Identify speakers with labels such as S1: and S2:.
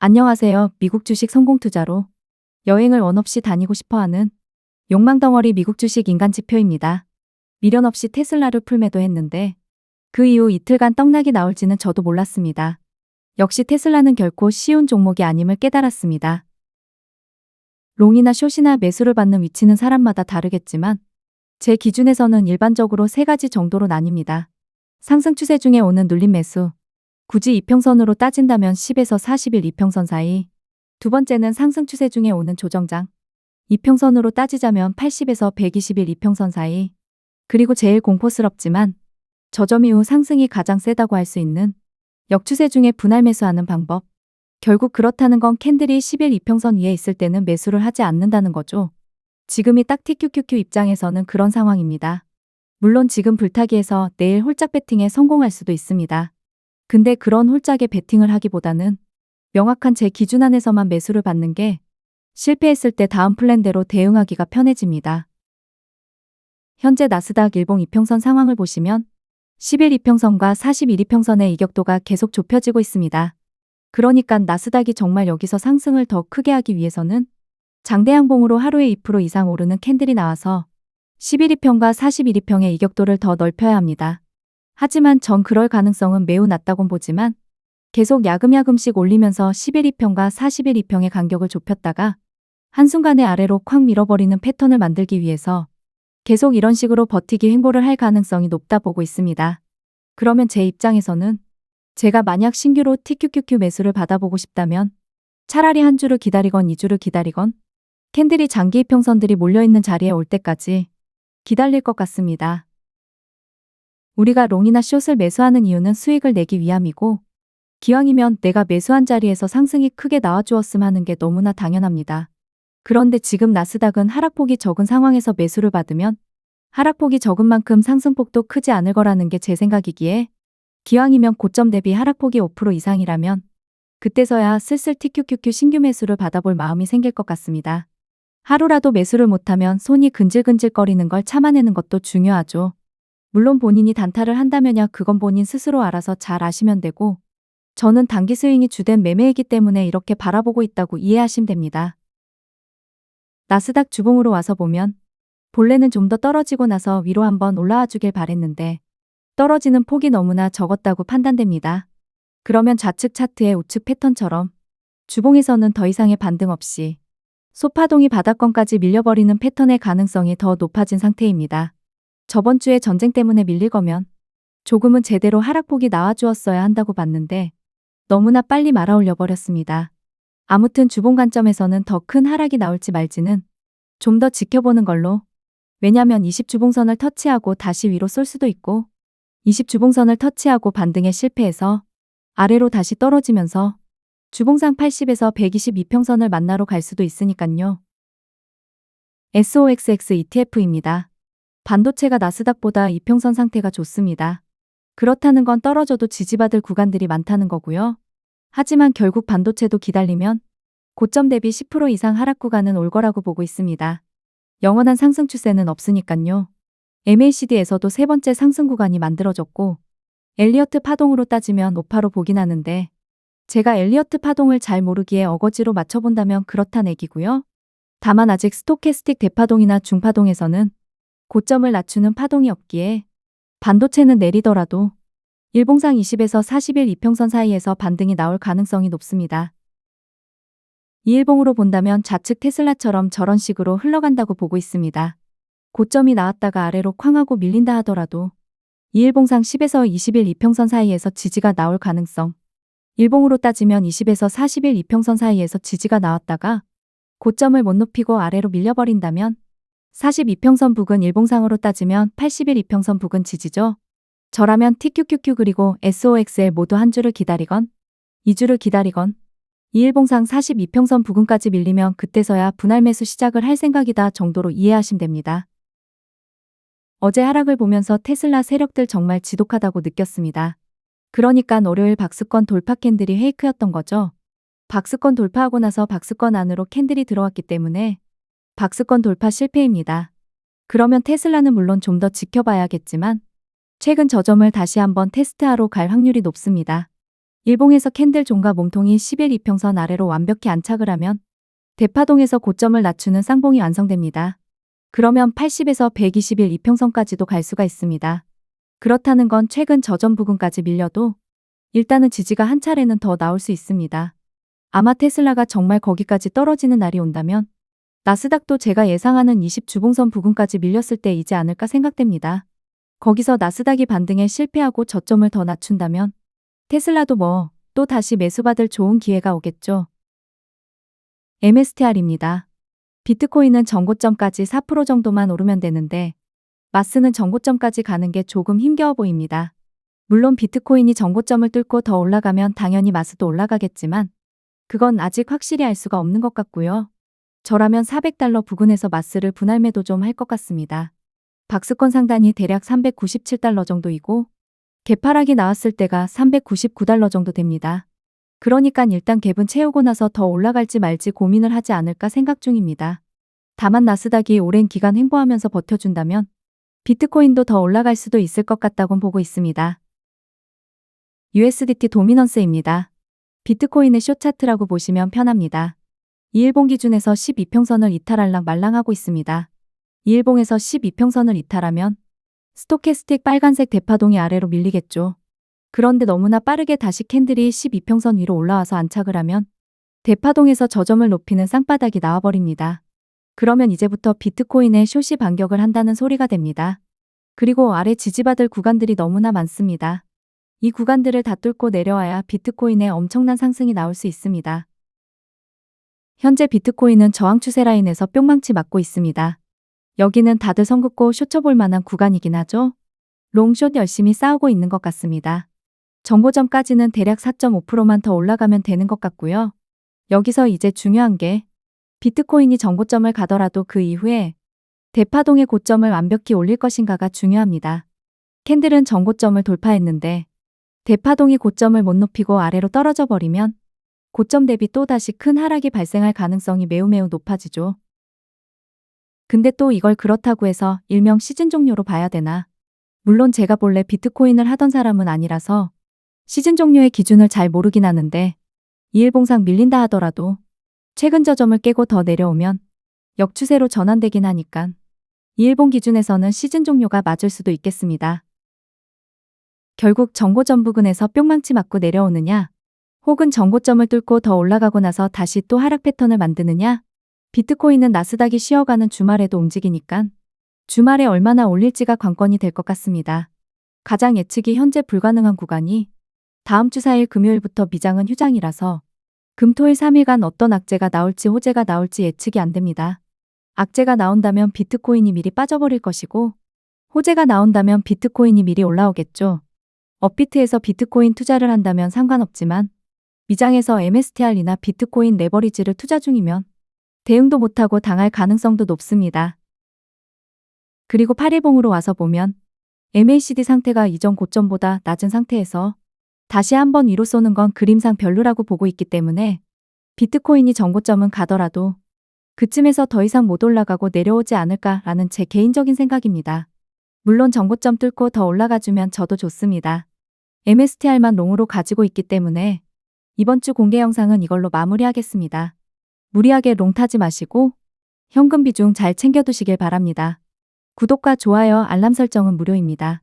S1: 안녕하세요. 미국 주식 성공 투자로 여행을 원 없이 다니고 싶어하는 욕망덩어리 미국 주식 인간지표입니다. 미련 없이 테슬라를 풀매도했는데 그 이후 이틀간 떡락이 나올지는 저도 몰랐습니다. 역시 테슬라는 결코 쉬운 종목이 아님을 깨달았습니다. 롱이나 숏이나 매수를 받는 위치는 사람마다 다르겠지만 제 기준에서는 일반적으로 세 가지 정도로 나뉩니다. 상승 추세 중에 오는 눌림 매수. 굳이 이평선으로 따진다면 10에서 40일 이평선 사이. 두 번째는 상승 추세 중에 오는 조정장. 이평선으로 따지자면 80에서 120일 이평선 사이. 그리고 제일 공포스럽지만 저점 이후 상승이 가장 세다고 할 수 있는 역추세 중에 분할 매수하는 방법. 결국 그렇다는 건 캔들이 10일 이평선 위에 있을 때는 매수를 하지 않는다는 거죠. 지금이 딱 TQQQ 입장에서는 그런 상황입니다. 물론 지금 불타기에서 내일 홀짝 배팅에 성공할 수도 있습니다. 근데 그런 홀짝에 베팅을 하기보다는 명확한 제 기준 안에서만 매수를 받는 게 실패했을 때 다음 플랜대로 대응하기가 편해집니다. 현재 나스닥 일봉 이평선 상황을 보시면 10일 이평선과 40일 이평선의 이격도가 계속 좁혀지고 있습니다. 그러니까 나스닥이 정말 여기서 상승을 더 크게 하기 위해서는 장대양봉으로 하루에 2% 이상 오르는 캔들이 나와서 10일 이평과 40일 이평의 이격도를 더 넓혀야 합니다. 하지만 전 그럴 가능성은 매우 낮다곤 보지만 계속 야금야금씩 올리면서 10일 이평과 40일 이평의 간격을 좁혔다가 한순간에 아래로 콱 밀어버리는 패턴을 만들기 위해서 계속 이런 식으로 버티기 횡보를 할 가능성이 높다 보고 있습니다. 그러면 제 입장에서는 제가 만약 신규로 TQQQ 매수를 받아보고 싶다면 차라리 한 주를 기다리건 2주를 기다리건 캔들이 장기 이평선들이 몰려있는 자리에 올 때까지 기다릴 것 같습니다. 우리가 롱이나 숏을 매수하는 이유는 수익을 내기 위함이고 기왕이면 내가 매수한 자리에서 상승이 크게 나와주었음 하는 게 너무나 당연합니다. 그런데 지금 나스닥은 하락폭이 적은 상황에서 매수를 받으면 하락폭이 적은 만큼 상승폭도 크지 않을 거라는 게 제 생각이기에 기왕이면 고점 대비 하락폭이 5% 이상이라면 그때서야 슬슬 TQQQ 신규 매수를 받아볼 마음이 생길 것 같습니다. 하루라도 매수를 못하면 손이 근질근질거리는 걸 참아내는 것도 중요하죠. 물론 본인이 단타를 한다면야 그건 본인 스스로 알아서 잘 아시면 되고 저는 단기 스윙이 주된 매매이기 때문에 이렇게 바라보고 있다고 이해하시면 됩니다. 나스닥 주봉으로 와서 보면 본래는 좀 더 떨어지고 나서 위로 한번 올라와 주길 바랬는데 떨어지는 폭이 너무나 적었다고 판단됩니다. 그러면 좌측 차트의 우측 패턴처럼 주봉에서는 더 이상의 반등 없이 소파동이 바닥권까지 밀려버리는 패턴의 가능성이 더 높아진 상태입니다. 저번 주에 전쟁 때문에 밀릴 거면 조금은 제대로 하락폭이 나와주었어야 한다고 봤는데 너무나 빨리 말아올려 버렸습니다. 아무튼 주봉 관점에서는 더 큰 하락이 나올지 말지는 좀 더 지켜보는 걸로. 왜냐면 20주봉선을 터치하고 다시 위로 쏠 수도 있고 20주봉선을 터치하고 반등에 실패해서 아래로 다시 떨어지면서 주봉상 80에서 120 이평선을 만나러 갈 수도 있으니깐요. SOXX ETF입니다. 반도체가 나스닥보다 이평선 상태가 좋습니다. 그렇다는 건 떨어져도 지지받을 구간들이 많다는 거고요. 하지만 결국 반도체도 기다리면 고점 대비 10% 이상 하락 구간은 올 거라고 보고 있습니다. 영원한 상승 추세는 없으니깐요. MACD에서도 세 번째 상승 구간이 만들어졌고 엘리어트 파동으로 따지면 오파로 보긴 하는데 제가 엘리어트 파동을 잘 모르기에 어거지로 맞춰본다면 그렇단 얘기고요. 다만 아직 스토캐스틱 대파동이나 중파동에서는 고점을 낮추는 파동이 없기에 반도체는 내리더라도 일봉상 20에서 40일 이평선 사이에서 반등이 나올 가능성이 높습니다. 이일봉으로 본다면 좌측 테슬라처럼 저런 식으로 흘러간다고 보고 있습니다. 고점이 나왔다가 아래로 쾅하고 밀린다 하더라도 이일봉상 10에서 20일 이평선 사이에서 지지가 나올 가능성. 일봉으로 따지면 20에서 40일 이평선 사이에서 지지가 나왔다가 고점을 못 높이고 아래로 밀려버린다면 42평선 부근 일봉상으로 따지면 80일 이평선 부근 지지죠. 저라면 TQQQ 그리고 SOXL 모두 한 주를 기다리건 2주를 기다리건 이일봉상 42평선 부근까지 밀리면 그때서야 분할 매수 시작을 할 생각이다 정도로 이해하시면 됩니다. 어제 하락을 보면서 테슬라 세력들 정말 지독하다고 느꼈습니다. 그러니까 월요일 박스권 돌파 캔들이 페이크였던 거죠. 박스권 돌파하고 나서 박스권 안으로 캔들이 들어왔기 때문에 박스권 돌파 실패입니다. 그러면 테슬라는 물론 좀 더 지켜봐야겠지만 최근 저점을 다시 한번 테스트하러 갈 확률이 높습니다. 일봉에서 캔들 종가 몸통이 11 이평선 아래로 완벽히 안착을 하면 대파동에서 고점을 낮추는 쌍봉이 완성됩니다. 그러면 80에서 121 이평선까지도 갈 수가 있습니다. 그렇다는 건 최근 저점 부근까지 밀려도 일단은 지지가 한 차례는 더 나올 수 있습니다. 아마 테슬라가 정말 거기까지 떨어지는 날이 온다면 나스닥도 제가 예상하는 20주봉선 부근까지 밀렸을 때이지 않을까 생각됩니다. 거기서 나스닥이 반등에 실패하고 저점을 더 낮춘다면 테슬라도 또 다시 매수받을 좋은 기회가 오겠죠. MSTR입니다. 비트코인은 전고점까지 4% 정도만 오르면 되는데 마스는 전고점까지 가는 게 조금 힘겨워 보입니다. 물론 비트코인이 전고점을 뚫고 더 올라가면 당연히 마스도 올라가겠지만 그건 아직 확실히 알 수가 없는 것 같고요. 저라면 400달러 부근에서 마스를 분할 매도 좀 할 것 같습니다. 박스권 상단이 대략 397달러 정도이고 개파락이 나왔을 때가 399달러 정도 됩니다. 그러니까 일단 갭은 채우고 나서 더 올라갈지 말지 고민을 하지 않을까 생각 중입니다. 다만 나스닥이 오랜 기간 횡보하면서 버텨준다면 비트코인도 더 올라갈 수도 있을 것 같다곤 보고 있습니다. USDT 도미넌스입니다. 비트코인의 숏차트라고 보시면 편합니다. 2일봉 기준에서 12평선을 이탈할랑 말랑하고 있습니다. 2일봉에서 12평선을 이탈하면 스토캐스틱 빨간색 대파동이 아래로 밀리겠죠. 그런데 너무나 빠르게 다시 캔들이 12평선 위로 올라와서 안착을 하면 대파동에서 저점을 높이는 쌍바닥이 나와버립니다. 그러면 이제부터 비트코인의 숏이 반격을 한다는 소리가 됩니다. 그리고 아래 지지받을 구간들이 너무나 많습니다. 이 구간들을 다 뚫고 내려와야 비트코인의 엄청난 상승이 나올 수 있습니다. 현재 비트코인은 저항 추세 라인에서 뿅망치 맞고 있습니다. 여기는 다들 선 긋고 숏 쳐볼 만한 구간이긴 하죠. 롱숏 열심히 싸우고 있는 것 같습니다. 정고점까지는 대략 4.5%만 더 올라가면 되는 것 같고요. 여기서 이제 중요한 게 비트코인이 정고점을 가더라도 그 이후에 대파동의 고점을 완벽히 올릴 것인가가 중요합니다. 캔들은 정고점을 돌파했는데 대파동이 고점을 못 높이고 아래로 떨어져 버리면 고점 대비 또다시 큰 하락이 발생할 가능성이 매우 높아지죠. 근데 또 이걸 그렇다고 해서 일명 시즌 종료로 봐야 되나? 물론 제가 본래 비트코인을 하던 사람은 아니라서 시즌 종료의 기준을 잘 모르긴 하는데 2일봉상 밀린다 하더라도 최근 저점을 깨고 더 내려오면 역추세로 전환되긴 하니까 2일봉 기준에서는 시즌 종료가 맞을 수도 있겠습니다. 결국 정고점 부근에서 뿅망치 맞고 내려오느냐, 혹은 정고점을 뚫고 더 올라가고 나서 다시 또 하락 패턴을 만드느냐, 비트코인은 나스닥이 쉬어가는 주말에도 움직이니까 주말에 얼마나 올릴지가 관건이 될 것 같습니다. 가장 예측이 현재 불가능한 구간이 다음 주 4일 금요일부터 미장은 휴장이라서 금토일 3일간 어떤 악재가 나올지 호재가 나올지 예측이 안 됩니다. 악재가 나온다면 비트코인이 미리 빠져버릴 것이고 호재가 나온다면 비트코인이 미리 올라오겠죠. 업비트에서 비트코인 투자를 한다면 상관없지만 미장에서 MSTR이나 비트코인 레버리지를 투자 중이면 대응도 못하고 당할 가능성도 높습니다. 그리고 8일봉으로 와서 보면 MACD 상태가 이전 고점보다 낮은 상태에서 다시 한번 위로 쏘는 건 그림상 별로라고 보고 있기 때문에 비트코인이 전고점은 가더라도 그쯤에서 더 이상 못 올라가고 내려오지 않을까라는 제 개인적인 생각입니다. 물론 전고점 뚫고 더 올라가주면 저도 좋습니다. MSTR만 롱으로 가지고 있기 때문에 이번 주 공개 영상은 이걸로 마무리하겠습니다. 무리하게 롱 타지 마시고 현금 비중 잘 챙겨두시길 바랍니다. 구독과 좋아요, 알람 설정은 무료입니다.